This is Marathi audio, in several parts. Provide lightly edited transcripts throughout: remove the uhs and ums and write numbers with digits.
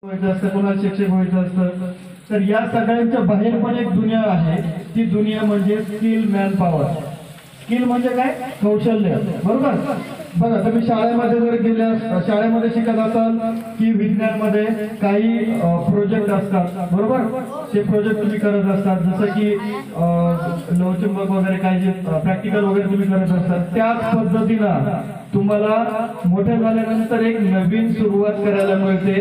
कोणाला शिक्षक व्हायचं असतं. तर या सगळ्यांच्या बाहेर पण एक दुनिया आहे. ती दुनिया म्हणजे स्किल मॅन पॉवर. स्किल म्हणजे काय? कौशल्य. बरोबर. बघा तुम्ही शाळेमध्ये जर गेल्यास शाळेमध्ये शिकत असाल की विज्ञानमध्ये काही प्रोजेक्ट असतात. बरोबर. ते प्रोजेक्ट तुम्ही करत असतात जसं की लोहचुंबक वगैरे काही जे प्रॅक्टिकल वगैरे तुम्ही करत असतात. त्याच पद्धतीनं तुम्हाला मोठे झाल्यानंतर एक नवीन सुरुवात करायला मिळते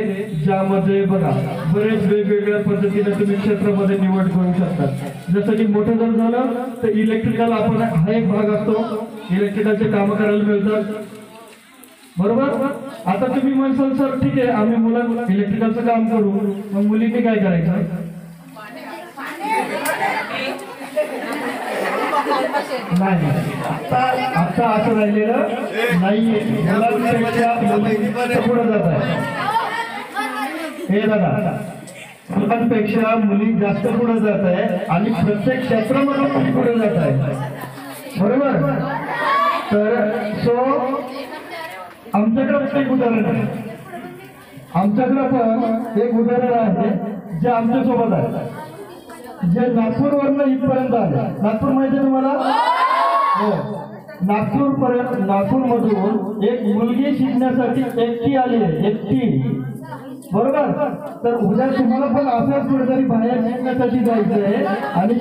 ज्यामध्ये बघा बरेच वेगवेगळ्या पद्धतीने तुम्ही क्षेत्रामध्ये निवड करू शकता. जसं की मोठं जर झालं तर इलेक्ट्रिकल आपण हा एक भाग असतो. इलेक्ट्रिकलचे कामं करायला मिळतात. बरोबर. आता तुम्ही म्हणसाल सर ठीक आहे आम्ही मुलं इलेक्ट्रिकलचं काम करू मग मुलींनी काय करायचं? नाही आता असं राहिलेलं नाहीये. पुढे जात आहे हे दादा. मुलांपेक्षा मुली जास्त पुढे जात आहे आणि प्रत्येक क्षेत्रामध्ये मुली पुढे जात आहे. बरोबर. तर आमच्याकडे एक उदाहरण आहे. आमच्याकडे पण एक उदाहरण आहे जे आमच्या सोबत आहे. जे नागपूर वरनं इथपर्यंत आले. नागपूर माहिती आहे तुम्हाला? हो. नागपूर मधून एक मुलगी शिकण्यासाठी एकटी आली आहे. एकटी. बरोबर. तर उद्या तुम्हाला पण असंच कुठेतरी बाहेर शिकण्यासाठी जायचं आहे आणि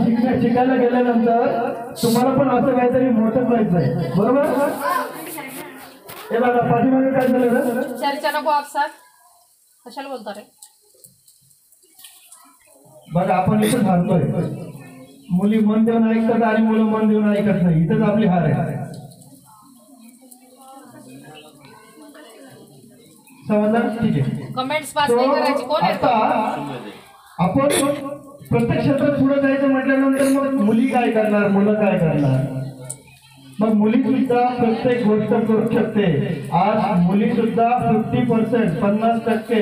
शिकायला गेल्यानंतर तुम्हाला पण असं काहीतरी मोठं जायचं आहे. बरोबर. हे बघा पाठीमागे काय झालं? चर्चा नको आपसात कशाला बोलता रे? बघा आपण इथं सांगतोय मुली मन देऊन ऐकतात आणि मुलं मन देऊन ऐकत नाही. इथंच आपली हार आहे. समजलं? ठीक आहे. कमेंट्स पास नाही करायची. कोण आहे? आता आपण प्रत्येक क्षेत्रात पुढे जायचं म्हटल्यानंतर मग मुली काय करणार? मुलं काय करणार? मग मुली सुद्धा प्रत्येक गोष्ट करू शकते. आज मुली सुद्धा 50%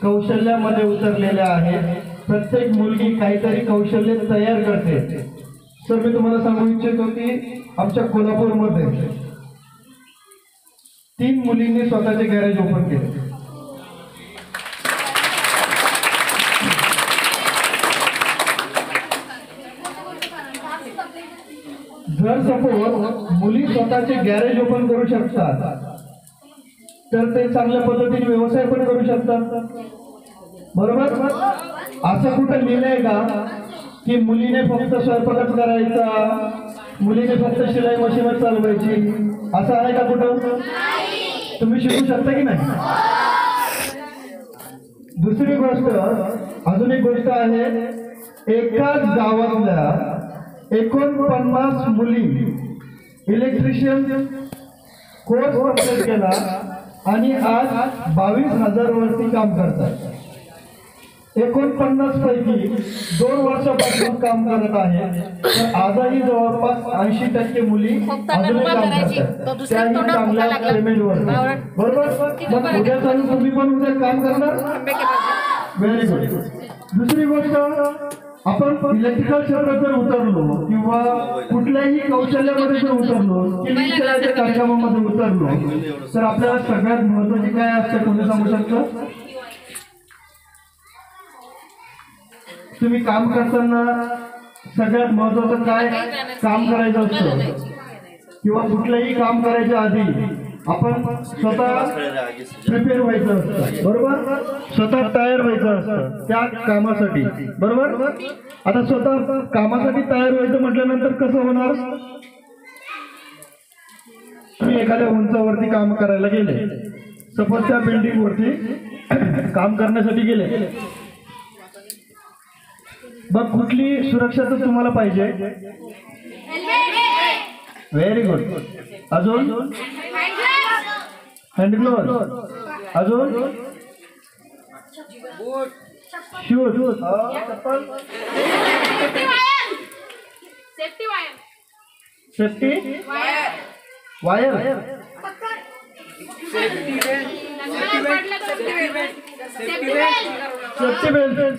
कौशल्यामध्ये उतरलेल्या आहेत. प्रत्येक मुलगी काहीतरी कौशल्य तयार करते. सर मी तुम्हाला सांगू इच्छितो की आमच्या कोल्हापूरमध्ये 3 मुलींनी स्वतःचे गॅरेज ओपन केले. जर सपोज मुली स्वतःचे गॅरेज ओपन करू शकतात तर ते चांगल्या पद्धतीने व्यवसाय पण करू शकतात. बरोबर. असं कुठं लिहिलंय का की मुलीने फक्त स्वयंपाकच करायचा, मुलीने फक्त शिलाई मशीनच चालवायची? असं आहे का कुठं? तुम्ही शिकू शकता की नाही? दुसरी गोष्ट अजून एक गोष्ट आहे. एकाच गावातल्या 49 मुली इलेक्ट्रिशियन कोर्स कंप्लीट केला आणि आज 22,000 वरती काम करतात. 49 पैकी 2 वर्षापासून काम करत आहे. तर आजही जवळपास 80% मुली अजून काम करतात त्याही चांगल्या पेमेंटवर. बरोबर. मग उद्या चालून तुम्ही पण उद्या काम करणार. Very good. दुसरी गोष्ट आपण इलेक्ट्रिकल क्षेत्रात जर उतरलो किंवा कुठल्याही कौशल्यामध्ये जर उतरलो किंवा कार्यक्रमामध्ये उतरलो तर आपल्याला सगळ्यात महत्वाची काय असते? कोणी सांगू शकतो? तुम्ही काम करताना सगळ्यात महत्वाचं काय काम करायचं असतं किंवा कुठलंही काम करायच्या आधी आपण स्वतः प्रिपेअर व्हायचं असतं. बरोबर. स्वतः तयार व्हायचं असतं त्या कामासाठी. बरोबर. आता स्वतः कामासाठी तयार व्हायचं म्हटल्यानंतर कसं होणार? तुम्ही एखाद्या उंचावरती काम करायला गेले. सपोज त्या बिल्डिंग वरती काम करण्यासाठी गेले. मग कुठली सुरक्षा तर तुम्हाला पाहिजे? Very good. अजून हँड ग्लोव्ह. अजून shoes. Safety wire.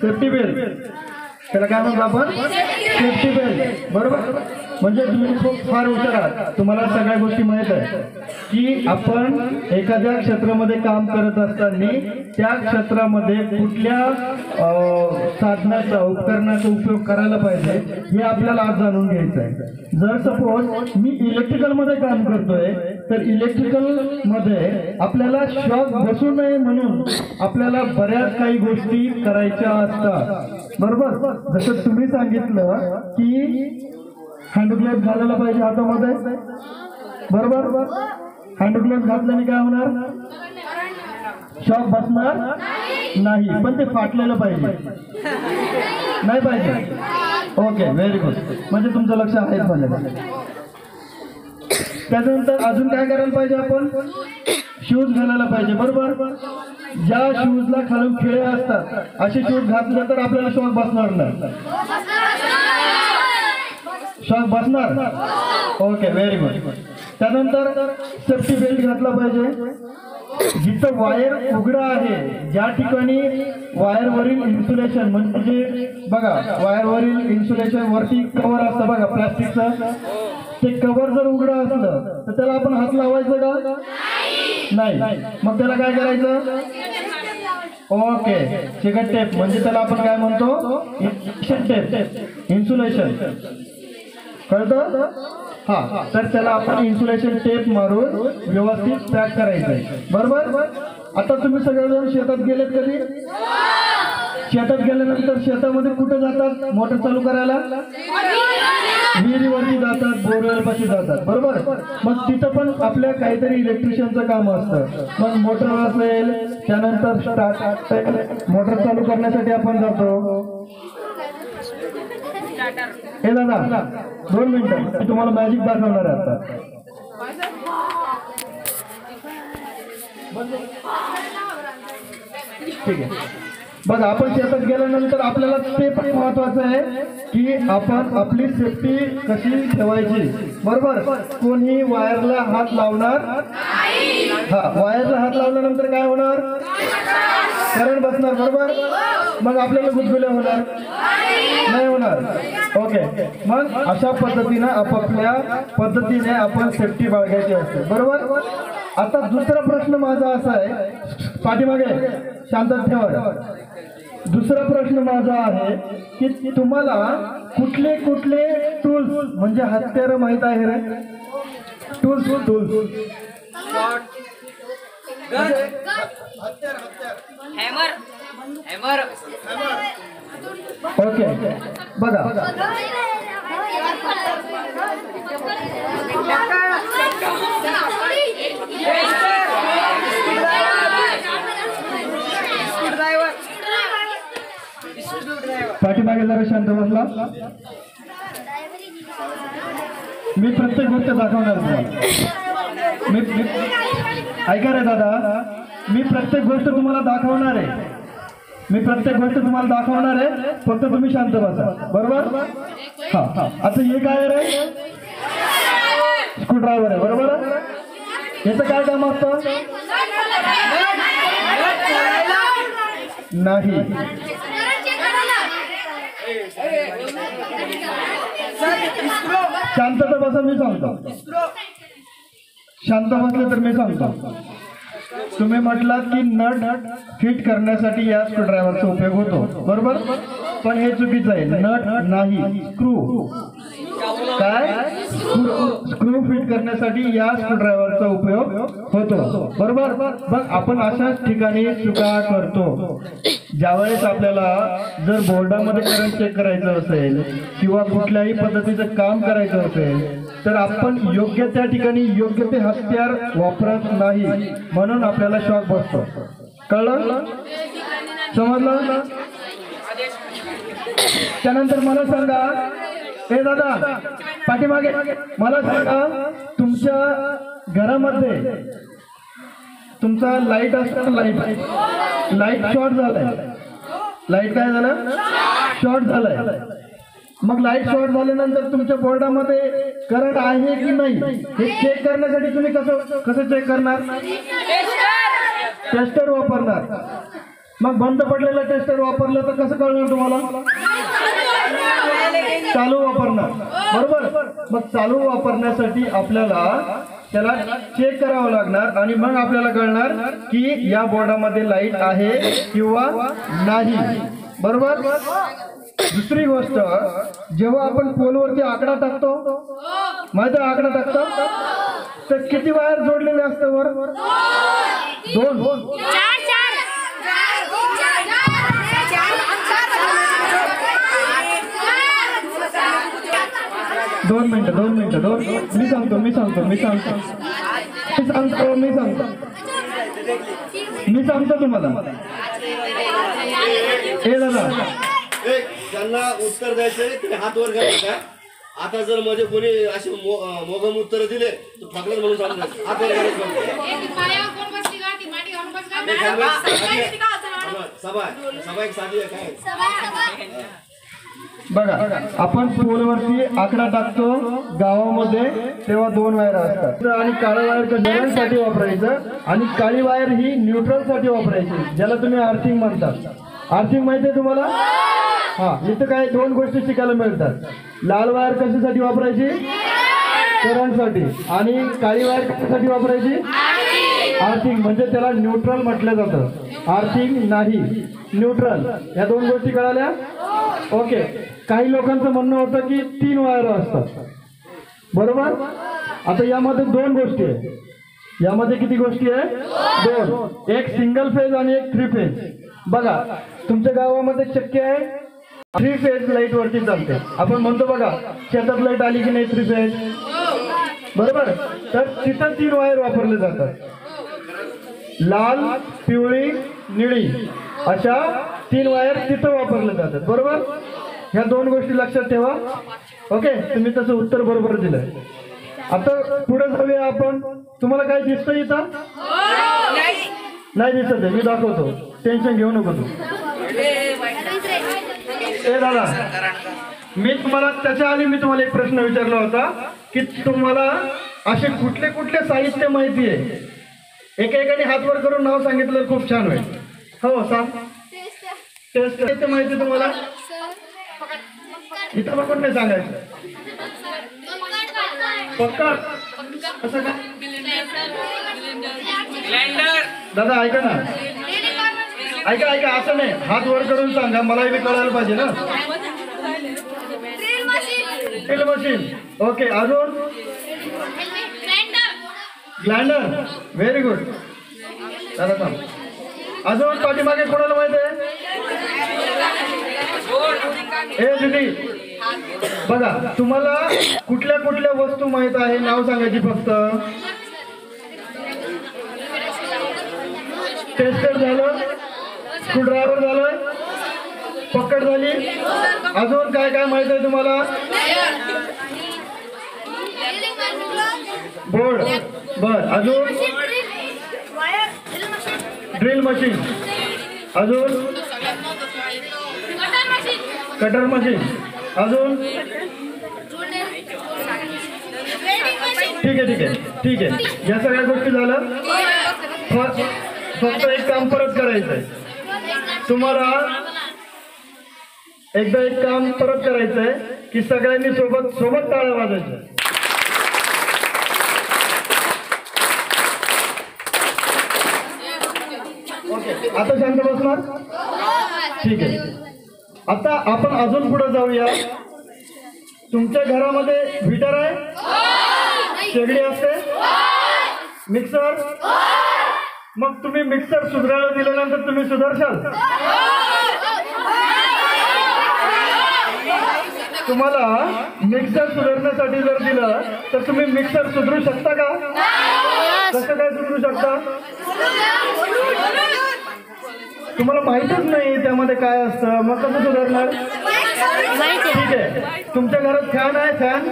Safety belt. त्याला काय म्हणतो आपण? Safety belt. बरोबर. म्हणजे तुम्ही खूप फार हुशार आहात, तुम्हाला सगळ्या गोष्टी माहित आहे की आपण एखाद्या क्षेत्रामध्ये काम करत असताना त्या क्षेत्रामध्ये कुठल्या साधनाचा उपकरणाचा उपयोग करायला पाहिजे हे आपल्याला आज जाणून घ्यायचं आहे। जर सपोज मी इलेक्ट्रिकल मध्ये काम करतोय तर इलेक्ट्रिकल मध्ये आपल्याला शॉक बसू नये म्हणून आपल्याला बऱ्याच काही गोष्टी करायच्या असतात, बरोबर? जसं तुम्ही सांगितलं की हँड ग्लोव्ह घालायला पाहिजे हातामध्ये, बरोबर? हँड ग्लोव्ह घातल्याने काय होणार? शॉक बसणार नाही, पण ते फाटलेलं पाहिजे, नाही पाहिजे? ओके, व्हेरी गुड, म्हणजे तुमचं लक्ष आहेच म्हणाले। त्याच्यानंतर अजून काय करायला पाहिजे? आपण शूज घालायला पाहिजे, बरोबर? ज्या शूजला खालून खिळे असतात असे शूज घातले तर आपल्याला शॉक बसणार नाही, शॉक बसणार? Okay, very good. त्यानंतर सेफ्टी बेल्ट घातला पाहिजे। जिथं वायर उघडा आहे, ज्या ठिकाणी वायरवरील इन्सुलेशन म्हणजे बघा वायरवरील इन्सुलेशन वरती कव्हर असतं बघा प्लास्टिकचं, ते कव्हर जर उघडं असलं तर त्याला आपण हात लावायचं का? नाही, मग त्याला काय करायचं? ओके, चिकट टेप म्हणजे त्याला आपण काय म्हणतो? इन्सुलेशन टेप, इन्सुलेशन, कळतं? हा, तर त्याला आपण इन्सुलेशन टेप मारून व्यवस्थित पॅक करायचंय, बरोबर? आता तुम्ही सगळेजण शेतात गेलेत कधी? शेतात गेल्यानंतर शेतामध्ये कुठे जातात मोटर चालू करायला? विहिरीवरती जातात, बोरवेल पाशी जातात, बरोबर? मग तिथं पण आपल्या काहीतरी इलेक्ट्रिशियनचं काम असतं, मग मोटर असेल त्यानंतर स्टार्ट मोटर चालू करण्यासाठी आपण जातो। हे दादा 2 मिनिटं, मी तुम्हाला मॅजिक दाखवणार आहे आता। ठीक आहे, बघा आपण शेतात गेल्यानंतर आपल्याला ते पण महत्वाचं आहे की आपण आपली सेफ्टी कशी ठेवायची, बरोबर? कोणी वायरला हात लावणार? हा, वायरला हात लावल्यानंतर काय होणार? करंट बसणार, बरोबर? मग आपल्याला गुदगुल्या होणार नाही होणार? ओके, मग अशा पद्धतीने आपापल्या पद्धतीने आपण सेफ्टी बाळगायची असते, बरोबर? आता दुसरा प्रश्न माझा असा आहे, पाठीमागे शांत ठेवा। दुसरा प्रश्न माझा आहे की तुम्हाला कुठले कुठले टूल्स म्हणजे हत्यार माहित आहे रे? टूल्स, हॅमर, हॅमर, ओके, बघा पाठीमागे जरा शांत बसला, मी प्रत्येक गोष्ट दाखवणार तुम्हाला। मी ऐका रे दादा, मी प्रत्येक गोष्ट तुम्हाला दाखवणार आहे, मी प्रत्येक गोष्ट तुम्हाला दाखवणार आहे, फक्त तुम्ही शांत बसा, बरोबर? हा, आता हे काय रे? स्क्रू ड्रायव्हर आहे, बरोबर? याचं काय काम असतं? नाही, शांतता बसा, मी सांगतो। शांत बसले तर मी सांगतो। तुम्ही म्हटलात की नट फिट करण्यासाठी या स्क्रू ड्रायव्हरचा उपयोग होतो, बरोबर? पण हे चुकीचं आहे, नट नाही, स्क्रू। काय? स्क्रू फिट करण्यासाठी या स्क्रू ड्रायव्हरचा उपयोग होतो, बरोबर? मग आपण अशाच ठिकाणी चुका करतो। ज्यावेळेस आपल्याला जर बोर्डामध्ये करंट चेक करायचं असेल किंवा कुठल्याही पद्धतीचं काम करायचं असेल तर आपण योग्य त्या ठिकाणी योग्य ते हत्यार वापरत नाही, म्हणून आपल्याला शॉक बसतो, कळलं? समजलं? त्यानंतर मला सांगा, हे दादा पाठीमागे मला सांगा, तुमच्या घरामध्ये तुमचा लाईट असतो, लाईट शॉर्ट झालाय, लाईट काय झालं? शॉर्ट झालाय। मग लाईट शॉर्ट झाल्यानंतर तुमच्या बोर्डामध्ये करंट आहे की नाही हे चेक करण्यासाठी तुम्ही कसं चेक करणार? टेस्टर वापरणार। मग बंद पडलेलं टेस्टर वापरलं तर कसं कळणार तुम्हाला? चालू वापरणार, बरोबर. मग चालू वापरण्यासाठी आपल्याला त्याला चेक करावं लागणार आणि मग आपल्याला कळणार की या बोर्डामध्ये लाईट आहे किंवा नाही, बरोबर. दुसरी गोष्ट, जेव्हा आपण पोलवरती आकडा टाकतो, माहिती आहे आकडा टाकतो तर किती वायर जोडलेले असते वर? दोन. दोन मिनिटं. मी सांगतो तुम्हाला. हे दादा, त्यांना उत्तर द्यायचंय, तुम्ही हात वर घाला का? आता जर मध्ये कोणी असे मोगम उत्तर दिले तर फाकलच म्हणून सांगतो, हात वर सभा एक साधी आहे काय? बघा, आपण पोलवरती आकडा टाकतो गावामध्ये, तेव्हा दोन वायर असतात आणि काळं वायर कशासाठी वापरायचं आणि काळी वायर ही न्यूट्रल साठी वापरायची, ज्याला तुम्ही अर्थिंग म्हणतात. अर्थिंग माहिती आहे तुम्हाला? हा, इथं काय दोन गोष्टी शिकायला मिळतात. लाल वायर कशासाठी वापरायची? करंटसाठी. आणि काळी वायर कशासाठी वापरायची? अर्थिंग. म्हणजे त्याला न्यूट्रल म्हटलं जातं. अर्थिंग नाही, न्यूट्रल. या दोन गोष्टी कळाल्या? ओके. काही लोकांचं म्हणणं होतं की 3 वायर असतात, बरोबर. आता यामध्ये दोन गोष्टी आहे. यामध्ये किती गोष्टी आहे? दोन. एक सिंगल फेज आणि एक 3 फेज. बघा, तुमच्या गावामध्ये शक्य आहे 3 फेज लाईट वरती चालते. आपण म्हणतो बघा, शेतात लाईट आली की नाही 3 फेज, बरोबर. तर तिथं 3 वायर वापरले जातात. लाल, पिवळी, निळी अशा 3 वायर तिथं वापरले जातात, बरोबर. ह्या दोन गोष्टी लक्षात ठेवा. ओके, तुम्ही तसं उत्तर बरोबर दिलंय. आता पुढे जाऊया आपण. तुम्हाला काय दिसतं इथं? नाही दिसत आहे, मी दाखवतो, टेन्शन घेऊ नको तू. ए दादा, मी तुम्हाला त्याच्या आधी एक प्रश्न विचारला होता की तुम्हाला असे कुठले कुठले साहित्य माहिती आहे? एकेकाने हातवर करून नाव सांगितलं खूप छान होईल. हो, सांग. टेस्ट साहित्य माहिती तुम्हाला? इथं बघून नाही सांगायचं. पक्कड कसं काय? दादा ऐका ना, ऐका, असं नाही, हात वर करून सांगा, मला बी कळायला पाहिजे ना. Drill machine. ओके, अजून? ग्लाइंडर. व्हेरी गुड दादा. सांग अजून. पाठीमागे कोणाला माहित आहे? ए दीदी, बघा, तुम्हाला कुठल्या कुठल्या वस्तू माहित आहे? नाव सांगायची फक्त. टेस्टर झालं, स्क्रूड्रायव्हर झालं, पकड झाली. अजून काय काय माहित आहे तुम्हाला? बोर्ड. बर, अजून? Drill machine. अजून? Cutter machine. अजून? ठीक आहे. या सगळ्या गोष्टी झालं. फक्त एक काम परत करायचंय तुम्हाला. एकदा एक काम परत करायचंय की सगळ्यांनी सोबत टाळ्या वाजवायच्या. ओके, आता शांत बसणार? ठीक आहे. आता आपण अजून पुढे जाऊया. तुमच्या घरामध्ये हीटर आहे? शेगडी असते? मिक्सर? मग तुम्ही मिक्सर सुधारायला दिल्यानंतर तुम्ही सुधारशाल? तुम्हाला मिक्सर सुधारण्यासाठी जर दिलं तर तुम्ही मिक्सर सुधारू शकता का? कसं काय सुधारू शकता? तुम्हाला माहितच नाही त्यामध्ये काय असतं, मग कसं सुधारणार? ठीक आहे. तुमच्या घरात फॅन आहे? फॅन.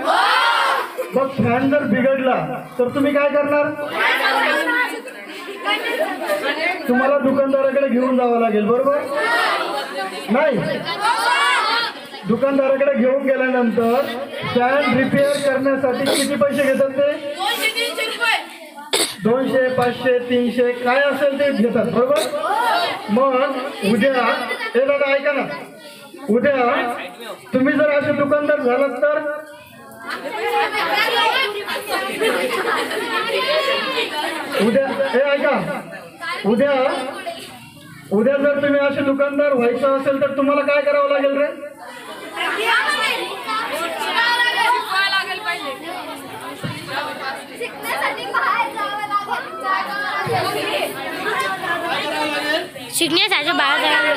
मग फॅन जर बिघडला तर तुम्ही काय करणार? तुम्हाला दुकानदाराकडे घेऊन जावं लागेल, बरोबर? नाही, दुकानदाराकडे घेऊन गेल्यानंतर फॅन रिपेअर करण्यासाठी किती पैसे घेतात ते? 200, 500, 300 काय असेल ते घेतात, बरोबर? मग उद्या, हे दादा ऐका ना, उद्या तुम्ही जर असे दुकानदार झालात तर उद्या हे ऐका, उद्या जर तुम्ही असे दुकानदार व्हायचं असेल तर तुम्हाला काय करावं लागेल रे? शिकण्यासाठी बाहेर जायला.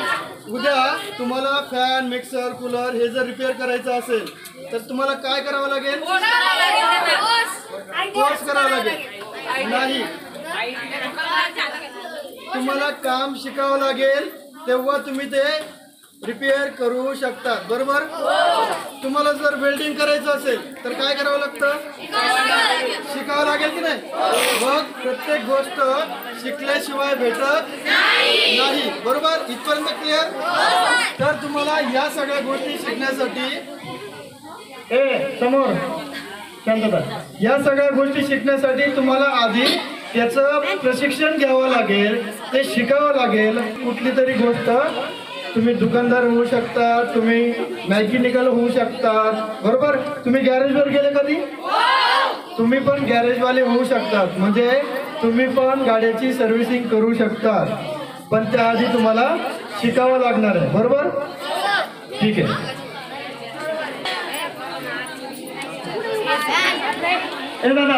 उद्या तुम्हाला फॅन, मिक्सर, कूलर हे जर रिपेअर करायचं असेल तर तुम्हाला काय करावं लागेल? कोर्स करावा लागेल नाही, तुम्हाला काम शिकावं लागेल तेव्हा तुम्ही ते रिपेअर करू शकता. बरोबर? तुम्हाला जर वेल्डिंग करायचं असेल तर काय करावं लागतं? शिकावं लागेल की नाही? मग प्रत्येक गोष्ट शिकल्याशिवाय भेटत नाही. बरोबर? इथपर्यंत क्लिअर? तर तुम्हाला या सगळ्या गोष्टी शिकण्यासाठी समोर शांतता, या सगळ्या गोष्टी शिकण्यासाठी तुम्हाला आधी त्याचं प्रशिक्षण घ्यावं लागेल, ते शिकावं लागेल. कुठली तरी गोष्ट तुम्ही दुकानदार होऊ शकता, तुम्ही मेकॅनिकल होऊ शकता. बरोबर? तुम्ही गॅरेजवर गेले कधी? तुम्ही पण गॅरेजवाले होऊ शकतात, म्हणजे तुम्ही पण गाड्याची सर्व्हिसिंग करू शकता. पण त्याआधी तुम्हाला शिकावं लागणार आहे. बरोबर? ठीक आहे. ए दादा,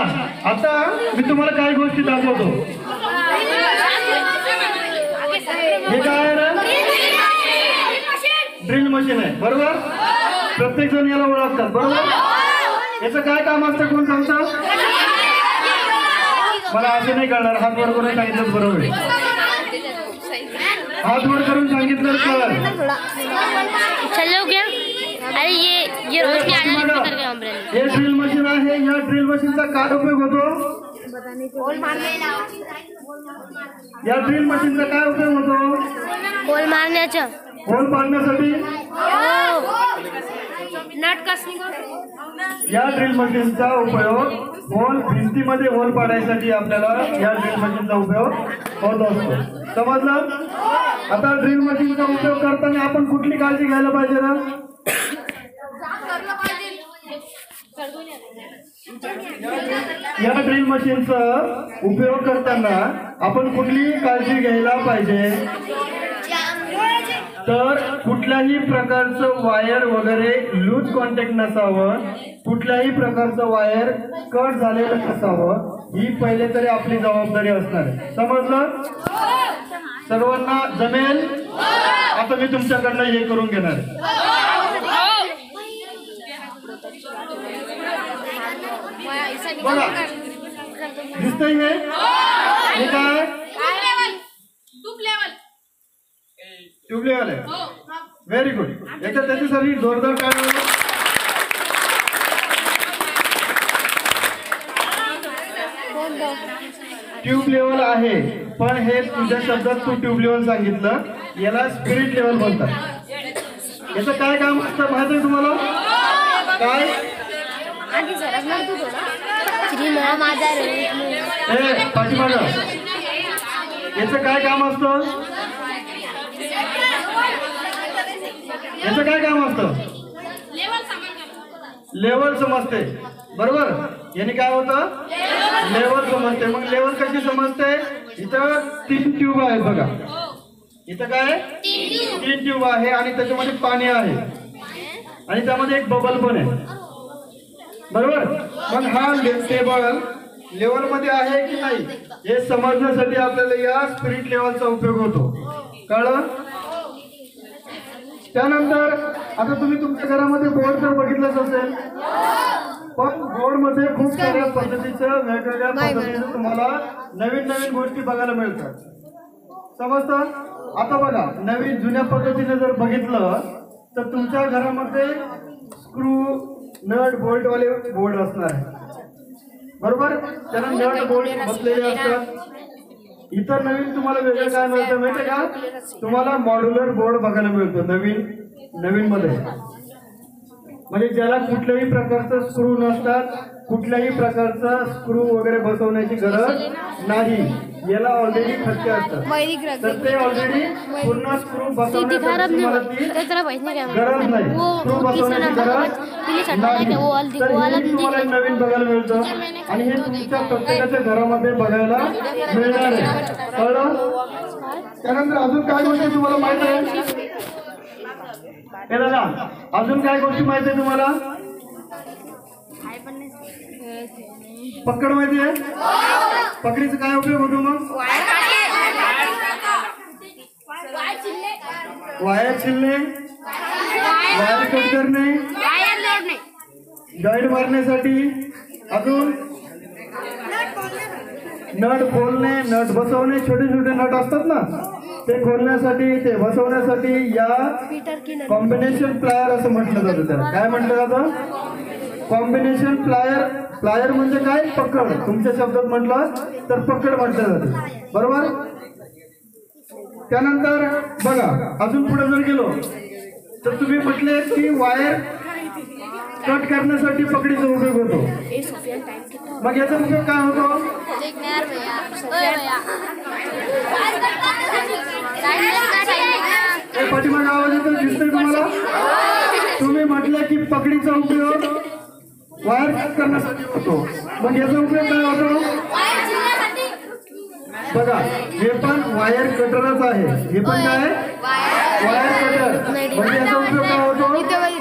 आता मी तुम्हाला काही गोष्टी दाखवतो. हे काय आहे रे? ड्रिल मशीन आहे. बरोबर? प्रत्येक जण याला ओळखतात. बरोबर? याचं काय काम असतं कोण सांगतं? मला असं नाही कळणार. हात वर करून सांगितलं बरोबर आहे. हात वर करून सांगितलं तर चलो क्या? अरे ये रोज के आने करके अम्ब्रेला. हे ड्रिल मशीन आहे. या ड्रिल मशीनचा काय उपयोग होतो? या ड्रिल मशीनचा काय उपयोग होतो? होल मारण्याचा. होल पाडण्यासाठी. नट कसली. या ड्रिल मशीनचा उपयोग होल भिंतीमध्ये होल पाडायसाठी आपल्याला या ड्रिल मशीनचा उपयोग होत असतो. समजलं? आता ड्रिल मशीनचा उपयोग करताना आपण कुठली काळजी घ्यायला पाहिजे ना? या ड्रिल मशीनचा उपयोग करताना आपण कुठली काळजी घ्यायला पाहिजे? तर कुठल्याही प्रकारचं वायर वगैरे लूज कॉन्टॅक्ट नसावं, कुठल्याही प्रकारचं वायर कट झालेलं नसावं. ही पहिले तरी आपली जबाबदारी असणार आहे. समजलं? सर्वांना जमेल? आता मी तुमच्याकडनं हे करून घेणार आहे. बघा, दिसतंय हे काय? ट्यूब लेवल आहे. Very good. याच्यात त्याच्यासाठी जोरदार काय? ट्यूब लेवल आहे, पण हे तुझ्या शब्दात तू ट्यूब लेवल सांगितलं. याला स्पिरिट लेवल बोलतात. याचं काय काम असतं माहिती आहे तुम्हाला? काय? पाठीमाग याचं काय काम असतं? याचं काय काम असतं? लेवल समजते. बरोबर? याने काय होतं? लेवल समजते. मग लेवल कशी समजते? इथं 3 ट्यूब आहेत बघा. इथं काय? 3 ट्यूब आहे आणि त्याच्यामध्ये पाणी आहे आणि त्यामध्ये एक बबल पण आहे. बरोबर? मग हा टेबल लेवल मध्ये आहे की नाही हे समजण्यासाठी आपल्याला या स्पिरिट लेवलचा उपयोग होतो. कळलं? त्यानंतर आता तुम्ही तुमच्या घरामध्ये बोर्ड तर बघितलंच असेल, पण बोर्ड मध्ये खूप साऱ्या पद्धतीच्या वेगवेगळ्या पद्धतीने तुम्हाला नवीन नवीन गोष्टी बघायला मिळतात. समजतं? आता बघा, नवीन जुन्या पद्धतीने जर बघितलं तर तुमच्या घरामध्ये स्क्रू, नट, बोल्ट वाले बोर्ड असणार आहे. बरोबर? त्यांना नट, बोल्ट बसलेले असतात. इतर नवीन तुम्हाला वेगळं काय मिळतं माहिती का? तुम्हाला मॉड्युलर बोर्ड बघायला मिळतो नवीन मध्ये, म्हणजे ज्याला कुठल्याही प्रकारचं स्क्रू नसतात, कुठल्याही प्रकारचा स्क्रू वगैरे बसवण्याची गरज नाही. याला ऑलरेडी खटके असतात, तर ते ऑलरेडी पूर्ण स्क्रू बसवण्यासाठी तुम्हाला ती गरज नाही. स्क्रू बसवण्याची गरज नाही. तर हे तुम्हाला नवीन बघायला मिळतं आणि हे तुमच्या प्रत्येकाच्या घरामध्ये बघायला मिळणार आहे. कळलं? त्यानंतर अजून काय गोष्टी तुम्हाला माहिती आहे? हे दादा, अजून काय गोष्टी माहिती आहे तुम्हाला? पकड माहिती आहे? पकडीचा काय उपयोग होतो मग? वायर छिलणे, वायर कट करणे, जॉईंट मारण्यासाठी, अजून नट खोलणे, नट बसवणे. छोटे छोटे नट असतात ना, ते खोलण्यासाठी, ते बसवण्यासाठी या कॉम्बिनेशन प्लायर असं म्हटलं जातं. त्याला काय म्हटलं जातं? Combination plier. प्लायर म्हणजे काय? पकड. तुमच्या शब्दात म्हटलं तर पकड म्हटलं जातं, बरोबर? त्यानंतर बघा, अजून पुढे जर गेलो तर तुम्ही म्हटले की वायर कट करण्यासाठी पकडीचा उपयोग होतो. मग याचा उपयोग काय होतो? पाठीमागे आवाज येतो, दिसतोय तुम्हाला? तुम्ही म्हटलं की पकडीचा उपयोग वायर कट करण्यासाठी होतो. मग याचा उपयोग काय होतो? बघा, हे पण वायर कटरच आहे. हे पण काय? Wire cutter. म्हणजे याचा उपयोग काय होतो?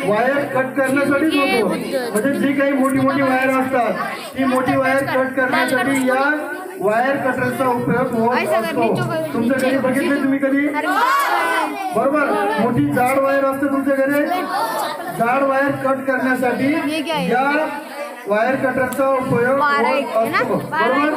वायर कट करण्यासाठीच होतो. म्हणजे जी काही मोठी मोठी वायर असतात, ती मोठी वायर कट करण्यासाठी या वायर कटरचा उपयोग होत असतो. तुमच्या घरी बघितले तुम्ही कधी? बरोबर. मोठी जाड वायर असते तुमच्या घरी. जाड वायर कट करण्यासाठी या वायर कटरचा उपयोग होत असतो, बरोबर?